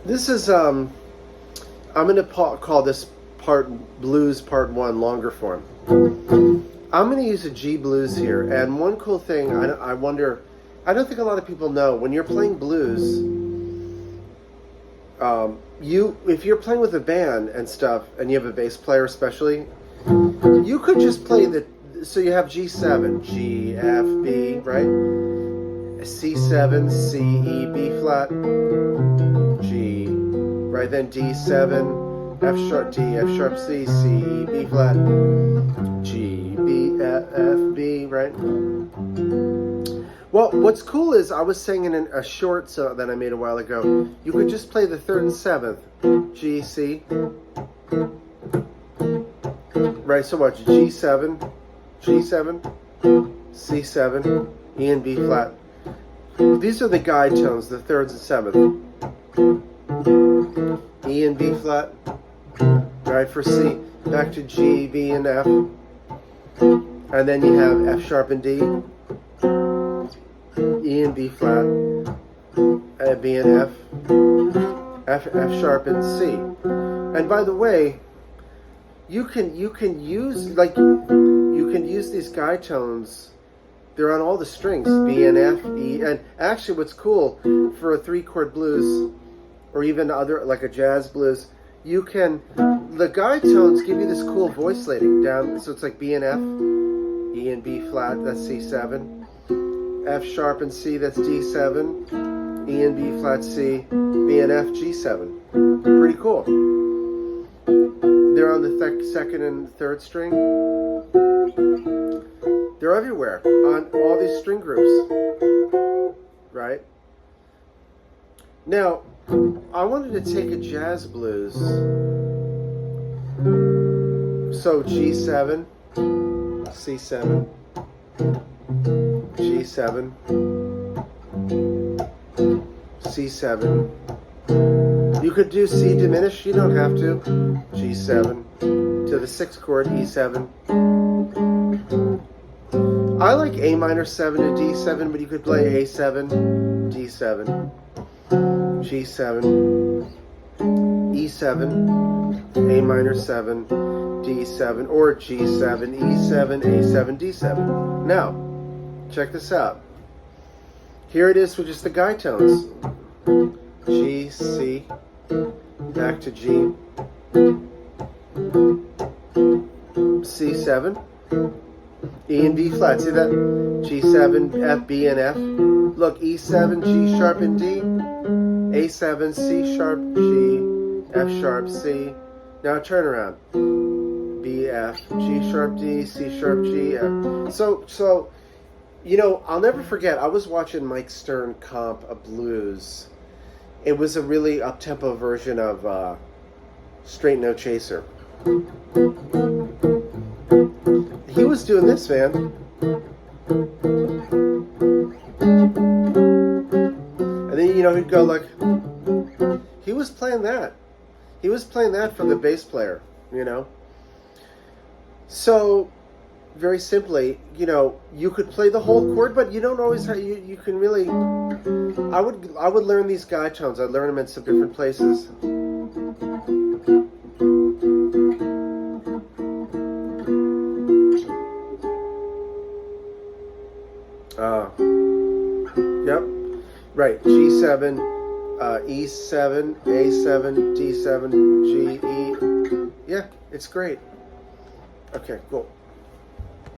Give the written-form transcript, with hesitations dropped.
This is I'm going to call this part blues part 1 longer form. I'm going to use a G blues here, and one cool thing I wonder, I don't think a lot of people know, when you're playing blues, if you're playing with a band and stuff, and you have a bass player especially, you could just play so you have G7, G, F, B, right? C7, C, E, B flat, G, right? Then D7, F sharp, D, F sharp, C, C, E, B flat, G, B, F, B, right? Well, what's cool is I was saying in a short that I made a while ago, you could just play the 3rd and 7th, G, C, right? So watch, G7, G7, C7, E and B flat. These are the guide tones, the 3rd and 7th. E and B flat, right, for C. Back to G, B, and F. And then you have F sharp and D, E and B flat, B and F, F sharp and C. And by the way, you can use these guide tones. They're on all the strings, B and F, E, and actually what's cool for a 3-chord blues, or even other, like a jazz blues, the guide tones give you this cool voice lading down, so it's like B and F, E and B flat, that's C7, F sharp and C, that's D7, E and B flat, C, B and F, G7. Pretty cool. They're on the 2nd and 3rd string. They're everywhere on all these string groups, right? Now, I wanted to take a jazz blues. So G7, C7, G7, C7. You could do C diminished, you don't have to. G7 to the 6th chord, E7. I like A minor 7 to D7, but you could play A7, D7, G7, E7, A minor 7, D7, or G7, E7, A7, D7. Now, check this out. Here it is with just the guide tones. G, C, back to G, C7, E and B flat. See that? G7, F, B, and F. Look, E7, G sharp and D, A7, C sharp, G, F sharp, C. Now turn around. B, F, G sharp, D, C sharp, G, F. So, I'll never forget, I was watching Mike Stern comp a blues. It was a really up-tempo version of Straight No Chaser. He was doing this, man. And then, he'd go like, he was playing that. He was playing that for the bass player, So, very simply, you could play the whole chord, but you don't always have, you can really, I would learn these guide tones. I'd learn them in some different places. Yep, right, G7, E7, A7, D7, G, E. Yeah, it's great. Okay, cool.